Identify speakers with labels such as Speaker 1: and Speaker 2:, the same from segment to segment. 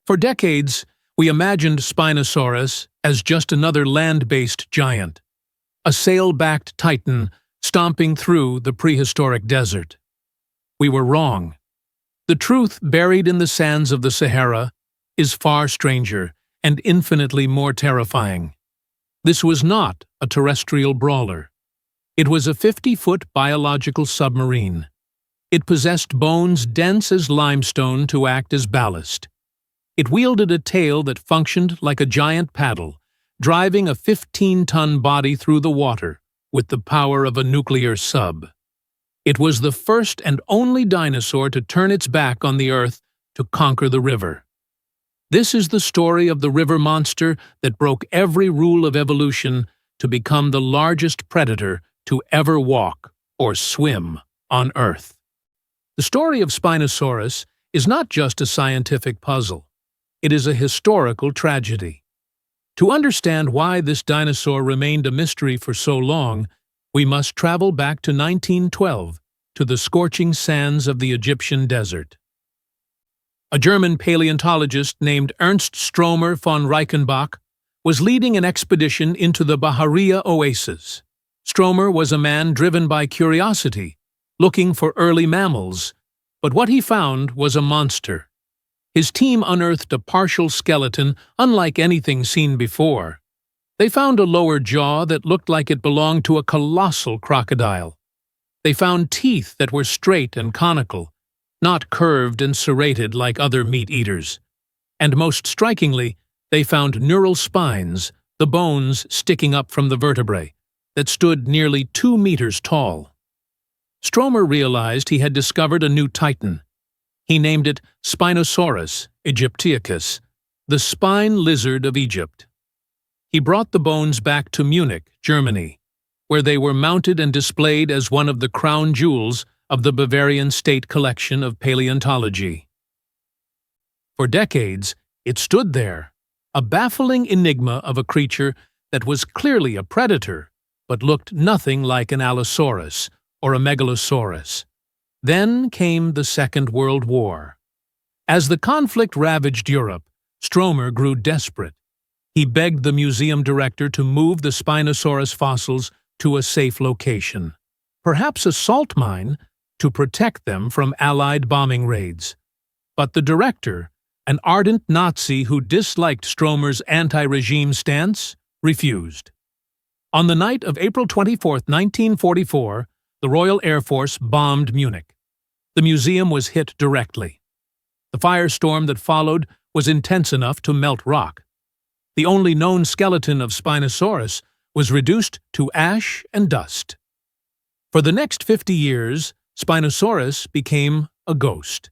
Speaker 1: For decades, we imagined Spinosaurus as just another land-based giant, a sail-backed titan stomping through the prehistoric desert. We were wrong. The truth buried in the sands of the Sahara is far stranger and infinitely more terrifying. This was not a terrestrial brawler. It was a 50-foot biological submarine. It possessed bones dense as limestone to act as ballast. It wielded a tail that functioned like a giant paddle, driving a 15-ton body through the water with the power of a nuclear sub. It was the first and only dinosaur to turn its back on the Earth to conquer the river. This is the story of the river monster that broke every rule of evolution to become the largest predator to ever walk or swim on Earth. The story of Spinosaurus is not just a scientific puzzle. It is a historical tragedy. To understand why this dinosaur remained a mystery for so long, we must travel back to 1912, to the scorching sands of the Egyptian desert. A German paleontologist named Ernst Stromer von Reichenbach was leading an expedition into the Bahariya oasis. Stromer was a man driven by curiosity, looking for early mammals, but what he found was a monster. His team unearthed a partial skeleton unlike anything seen before. They found a lower jaw that looked like it belonged to a colossal crocodile. They found teeth that were straight and conical, not curved and serrated like other meat-eaters. And most strikingly, they found neural spines, the bones sticking up from the vertebrae, that stood nearly 2 meters tall. Stromer realized he had discovered a new titan. He named it Spinosaurus aegyptiacus, the spine lizard of Egypt. He brought the bones back to Munich, Germany, where they were mounted and displayed as one of the crown jewels of the Bavarian State Collection of Paleontology. For decades, it stood there, a baffling enigma of a creature that was clearly a predator, but looked nothing like an Allosaurus or a Megalosaurus. Then came the Second World War. As the conflict ravaged Europe, Stromer grew desperate. He begged the museum director to move the Spinosaurus fossils to a safe location, perhaps a salt mine, to protect them from Allied bombing raids. But the director, an ardent Nazi who disliked Stromer's anti-regime stance, refused. On the night of April 24, 1944, the Royal Air Force bombed Munich. The museum was hit directly. The firestorm that followed was intense enough to melt rock. The only known skeleton of Spinosaurus was reduced to ash and dust. For the next 50 years, Spinosaurus became a ghost.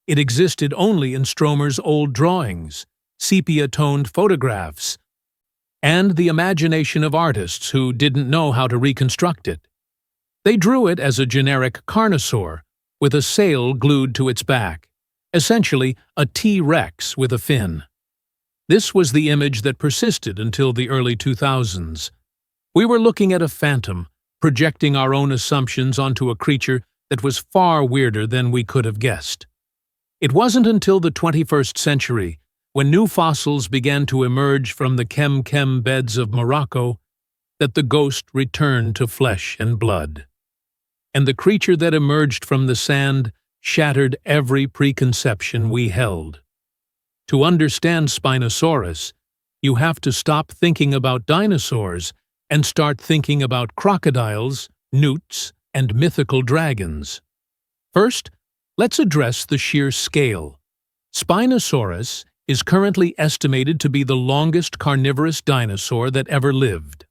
Speaker 1: It existed only in Stromer's old drawings, sepia-toned photographs, and the imagination of artists who didn't know how to reconstruct it. They drew it as a generic carnosaur with a sail glued to its back, essentially a T-Rex with a fin. This was the image that persisted until the early 2000s. We were looking at a phantom, projecting our own assumptions onto a creature that was far weirder than we could have guessed. It wasn't until the 21st century, when new fossils began to emerge from the chem beds of Morocco, that the ghost returned to flesh and blood. And the creature that emerged from the sand shattered every preconception we held. To understand Spinosaurus, you have to stop thinking about dinosaurs and start thinking about crocodiles, newts, and mythical dragons. First, let's address the sheer scale. Spinosaurus is currently estimated to be the longest carnivorous dinosaur that ever lived.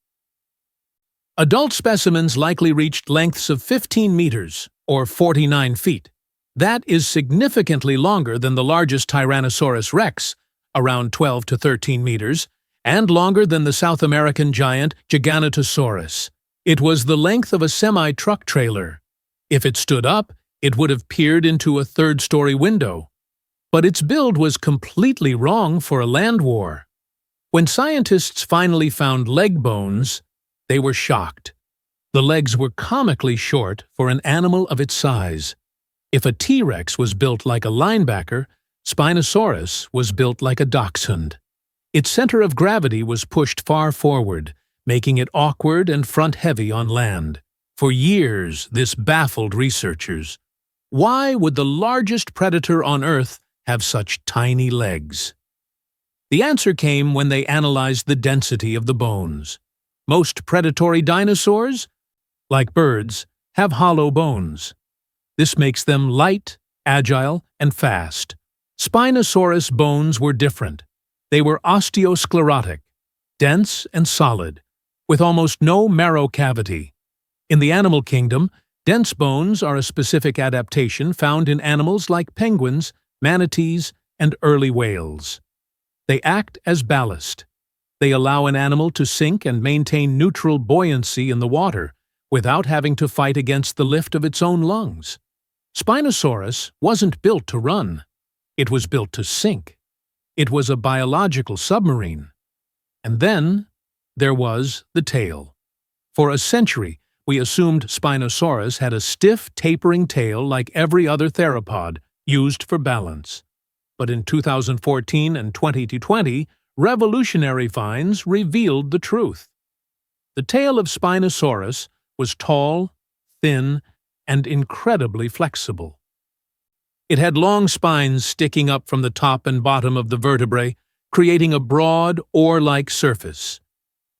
Speaker 1: Adult specimens likely reached lengths of 15 meters, or 49 feet. That is significantly longer than the largest Tyrannosaurus rex, around 12 to 13 meters, and longer than the South American giant Giganotosaurus. It was the length of a semi-truck trailer. If it stood up, it would have peered into a third-story window. But its build was completely wrong for a land war. When scientists finally found leg bones, they were shocked. The legs were comically short for an animal of its size. If a T-Rex was built like a linebacker, Spinosaurus was built like a dachshund. Its center of gravity was pushed far forward, making it awkward and front-heavy on land. For years, this baffled researchers. Why would the largest predator on Earth have such tiny legs? The answer came when they analyzed the density of the bones. Most predatory dinosaurs, like birds, have hollow bones. This makes them light, agile, and fast. Spinosaurus bones were different. They were osteosclerotic, dense and solid, with almost no marrow cavity. In the animal kingdom, dense bones are a specific adaptation found in animals like penguins, manatees, and early whales. They act as ballast. They allow an animal to sink and maintain neutral buoyancy in the water without having to fight against the lift of its own lungs. Spinosaurus wasn't built to run. It was built to sink. It was a biological submarine. And then there was the tail. For a century, we assumed Spinosaurus had a stiff, tapering tail like every other theropod, used for balance. But in 2014 and 2020, revolutionary finds revealed the truth. The tail of Spinosaurus was tall, thin, and incredibly flexible. It had long spines sticking up from the top and bottom of the vertebrae, creating a broad, oar-like surface.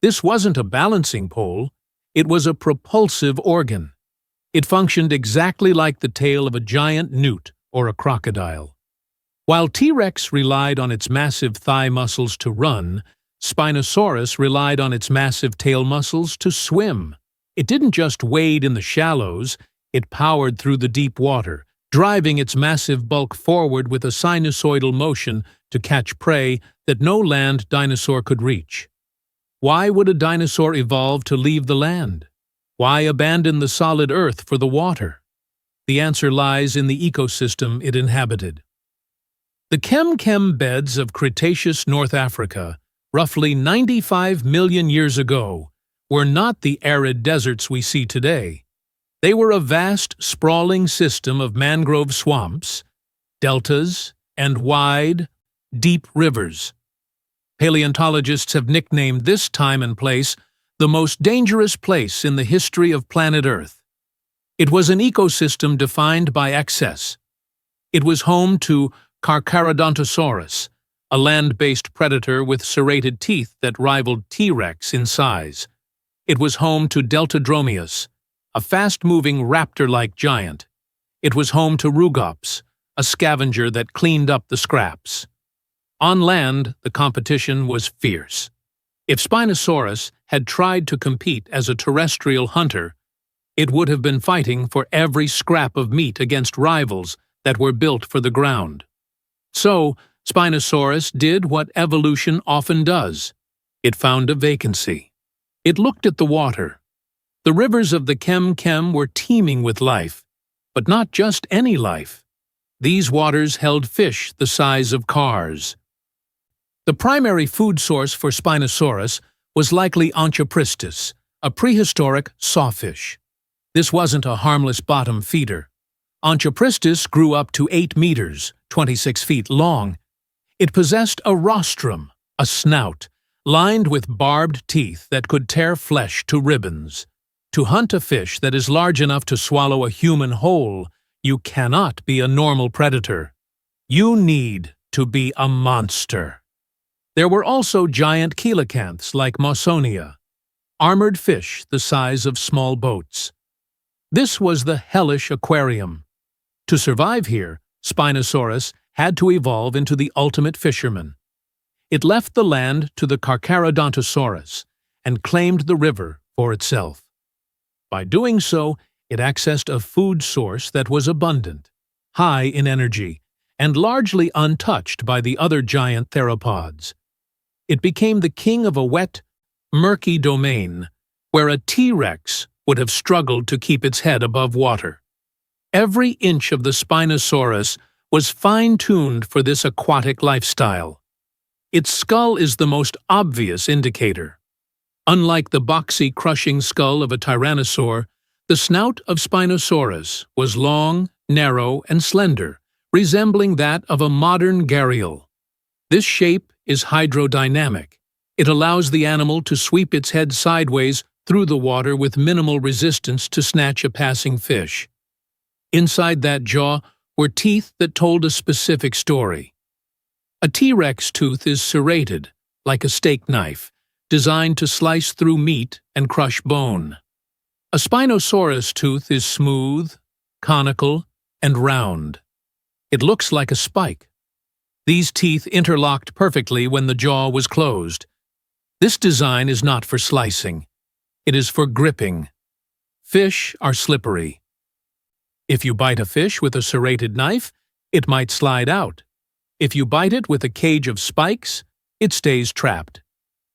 Speaker 1: This wasn't a balancing pole, it was a propulsive organ. It functioned exactly like the tail of a giant newt or a crocodile. While T-Rex relied on its massive thigh muscles to run, Spinosaurus relied on its massive tail muscles to swim. It didn't just wade in the shallows, it powered through the deep water, driving its massive bulk forward with a sinusoidal motion to catch prey that no land dinosaur could reach. Why would a dinosaur evolve to leave the land? Why abandon the solid earth for the water? The answer lies in the ecosystem it inhabited. The chem beds of Cretaceous North Africa, roughly 95 million years ago, were not the arid deserts we see today. They were a vast, sprawling system of mangrove swamps, deltas, and wide, deep rivers. Paleontologists have nicknamed this time and place the most dangerous place in the history of planet Earth. It was an ecosystem defined by excess. It was home to Carcharodontosaurus, a land-based predator with serrated teeth that rivaled T-Rex in size. It was home to Deltadromeus, a fast-moving raptor-like giant. It was home to Rugops, a scavenger that cleaned up the scraps. On land, the competition was fierce. If Spinosaurus had tried to compete as a terrestrial hunter, it would have been fighting for every scrap of meat against rivals that were built for the ground. So, Spinosaurus did what evolution often does. It found a vacancy. It looked at the water. The rivers of the chem were teeming with life, but not just any life. These waters held fish the size of cars. The primary food source for Spinosaurus was likely Onchopristis, a prehistoric sawfish. This wasn't a harmless bottom feeder. Onchopristis grew up to 8 meters, 26 feet long. It possessed a rostrum, a snout, lined with barbed teeth that could tear flesh to ribbons. To hunt a fish that is large enough to swallow a human whole, you cannot be a normal predator. You need to be a monster. There were also giant coelacanths like Mawsonia, armored fish the size of small boats. This was the Hellish Aquarium. To survive here, Spinosaurus had to evolve into the ultimate fisherman. It left the land to the Carcharodontosaurus and claimed the river for itself. By doing so, it accessed a food source that was abundant, high in energy, and largely untouched by the other giant theropods. It became the king of a wet, murky domain where a T-Rex would have struggled to keep its head above water. Every inch of the Spinosaurus was fine-tuned for this aquatic lifestyle. Its skull is the most obvious indicator. Unlike the boxy, crushing skull of a tyrannosaur, the snout of Spinosaurus was long, narrow, and slender, resembling that of a modern gharial. This shape is hydrodynamic. It allows the animal to sweep its head sideways through the water with minimal resistance to snatch a passing fish. Inside that jaw were teeth that told a specific story. A T-Rex tooth is serrated, like a steak knife, designed to slice through meat and crush bone. A Spinosaurus tooth is smooth, conical, and round. It looks like a spike. These teeth interlocked perfectly when the jaw was closed. This design is not for slicing. It is for gripping. Fish are slippery. If you bite a fish with a serrated knife, it might slide out. If you bite it with a cage of spikes, it stays trapped.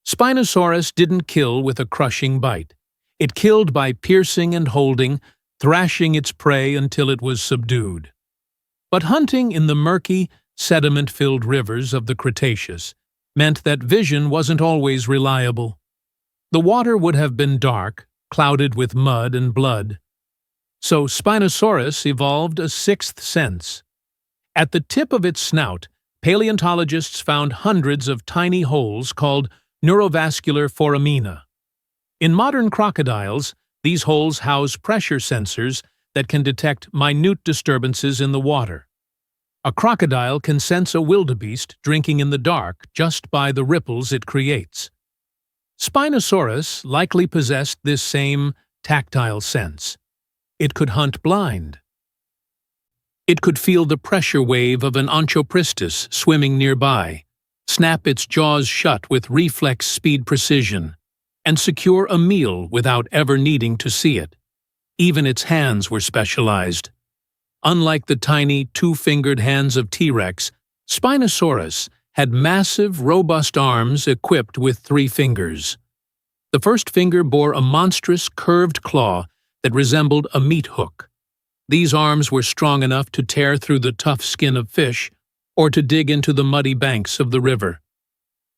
Speaker 1: Spinosaurus didn't kill with a crushing bite. It killed by piercing and holding, thrashing its prey until it was subdued. But hunting in the murky, sediment-filled rivers of the Cretaceous meant that vision wasn't always reliable. The water would have been dark, clouded with mud and blood. So Spinosaurus evolved a sixth sense. At the tip of its snout, paleontologists found hundreds of tiny holes called neurovascular foramina. In modern crocodiles, these holes house pressure sensors that can detect minute disturbances in the water. A crocodile can sense a wildebeest drinking in the dark just by the ripples it creates. Spinosaurus likely possessed this same tactile sense. It could hunt blind. It could feel the pressure wave of an Onchopristis swimming nearby, snap its jaws shut with reflex speed precision, and secure a meal without ever needing to see it. Even its hands were specialized. Unlike the tiny, two-fingered hands of T-Rex, Spinosaurus had massive, robust arms equipped with 3 fingers. The first finger bore a monstrous, curved claw that resembled a meat hook. These arms were strong enough to tear through the tough skin of fish or to dig into the muddy banks of the river.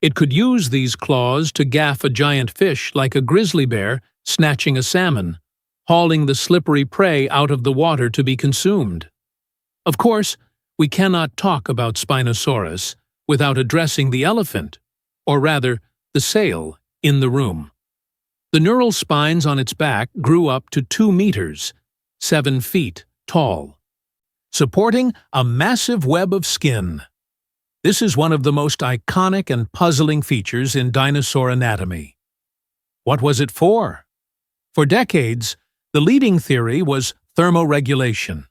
Speaker 1: It could use these claws to gaff a giant fish like a grizzly bear snatching a salmon, hauling the slippery prey out of the water to be consumed. Of course, we cannot talk about Spinosaurus without addressing the elephant, or rather, the sail, in the room. The neural spines on its back grew up to 2 meters, 7 feet tall, supporting a massive web of skin. This is one of the most iconic and puzzling features in dinosaur anatomy. What was it for? For decades, the leading theory was thermoregulation.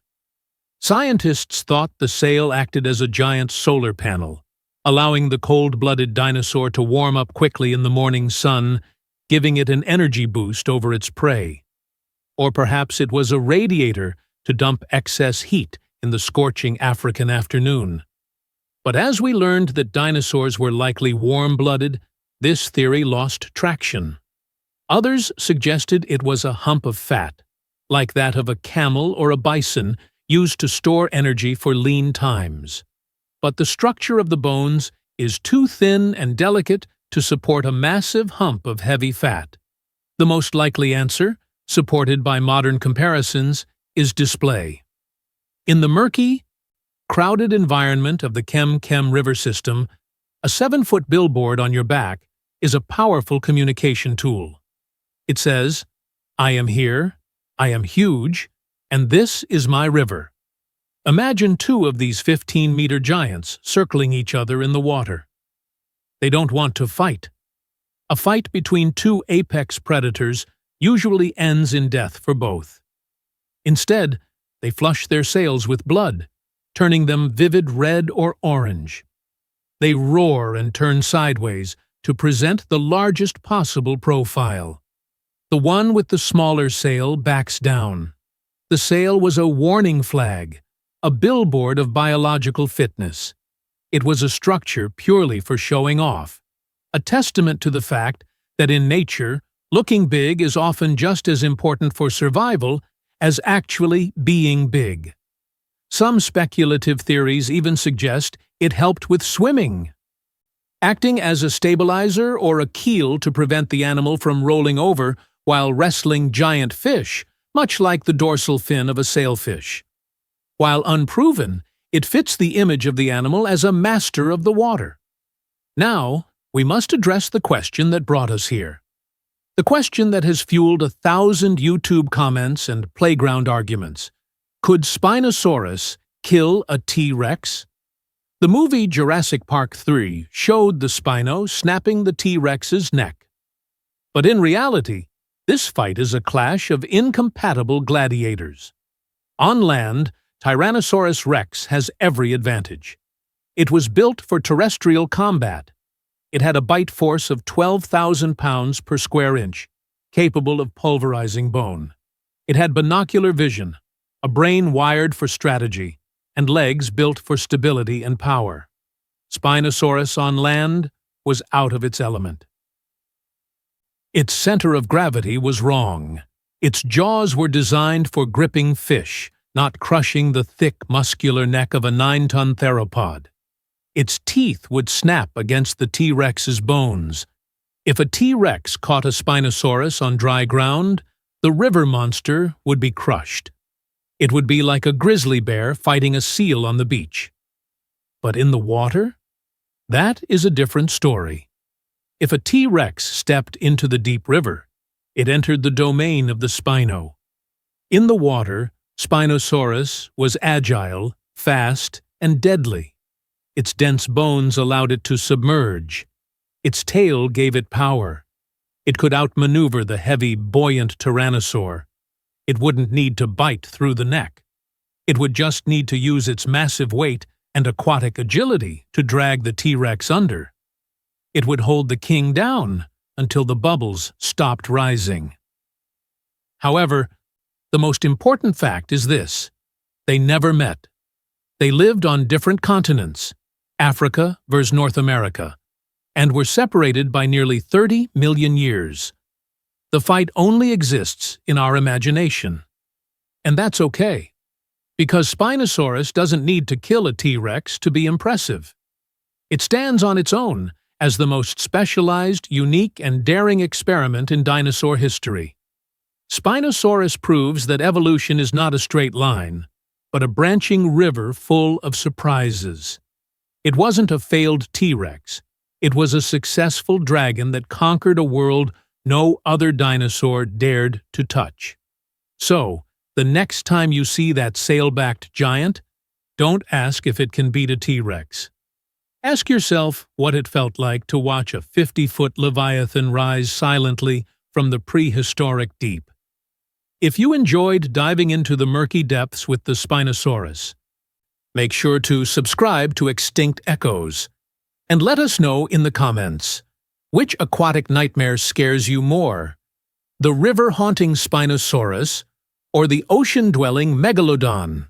Speaker 1: Scientists thought the sail acted as a giant solar panel, allowing the cold-blooded dinosaur to warm up quickly in the morning sun, giving it an energy boost over its prey. Or perhaps it was a radiator to dump excess heat in the scorching African afternoon. But as we learned that dinosaurs were likely warm-blooded, this theory lost traction. Others suggested it was a hump of fat, like that of a camel or a bison, used to store energy for lean times. But the structure of the bones is too thin and delicate to support a massive hump of heavy fat. The most likely answer, supported by modern comparisons, is display. In the murky, crowded environment of the Kem River system, a 7-foot billboard on your back is a powerful communication tool. It says, "I am here, I am huge, and this is my river." Imagine 2 of these 15-meter giants circling each other in the water. They don't want to fight. A fight between 2 apex predators usually ends in death for both. Instead, they flush their sails with blood, turning them vivid red or orange. They roar and turn sideways to present the largest possible profile. The one with the smaller sail backs down. The sail was a warning flag, a billboard of biological fitness. It was a structure purely for showing off, a testament to the fact that in nature, looking big is often just as important for survival as actually being big. Some speculative theories even suggest it helped with swimming, acting as a stabilizer or a keel to prevent the animal from rolling over while wrestling giant fish, much like the dorsal fin of a sailfish. While unproven, It fits the image of the animal as a master of the water. Now, we must address the question that brought us here. The question that has fueled 1,000 YouTube comments and playground arguments. Could Spinosaurus kill a T-Rex? The movie Jurassic Park III showed the Spino snapping the T-Rex's neck. But in reality, this fight is a clash of incompatible gladiators. On land, Tyrannosaurus Rex has every advantage. It was built for terrestrial combat. It had a bite force of 12,000 pounds per square inch, capable of pulverizing bone. It had binocular vision, a brain wired for strategy, and legs built for stability and power. Spinosaurus on land was out of its element. Its center of gravity was wrong. Its jaws were designed for gripping fish, not crushing the thick, muscular neck of a 9-ton theropod. Its teeth would snap against the T-Rex's bones. If a T-Rex caught a Spinosaurus on dry ground, the river monster would be crushed. It would be like a grizzly bear fighting a seal on the beach. But in the water? That is a different story. If a T-Rex stepped into the deep river, it entered the domain of the Spino. In the water, Spinosaurus was agile, fast, and deadly. Its dense bones allowed it to submerge. Its tail gave it power. It could outmaneuver the heavy, buoyant Tyrannosaur. It wouldn't need to bite through the neck. It would just need to use its massive weight and aquatic agility to drag the T-Rex under. It would hold the king down until the bubbles stopped rising. However, the most important fact is this: they never met. They lived on different continents, Africa versus North America, and were separated by nearly 30 million years. The fight only exists in our imagination. And that's okay, because Spinosaurus doesn't need to kill a T-Rex to be impressive. It stands on its own as the most specialized, unique, and daring experiment in dinosaur history. Spinosaurus proves that evolution is not a straight line, but a branching river full of surprises. It wasn't a failed T-Rex. It was a successful dragon that conquered a world no other dinosaur dared to touch. So, the next time you see that sail-backed giant, don't ask if it can beat a T-Rex. Ask yourself what it felt like to watch a 50-foot Leviathan rise silently from the prehistoric deep. If you enjoyed diving into the murky depths with the Spinosaurus, make sure to subscribe to Extinct Echoes, and let us know in the comments, which aquatic nightmare scares you more, the river-haunting Spinosaurus or the ocean-dwelling Megalodon?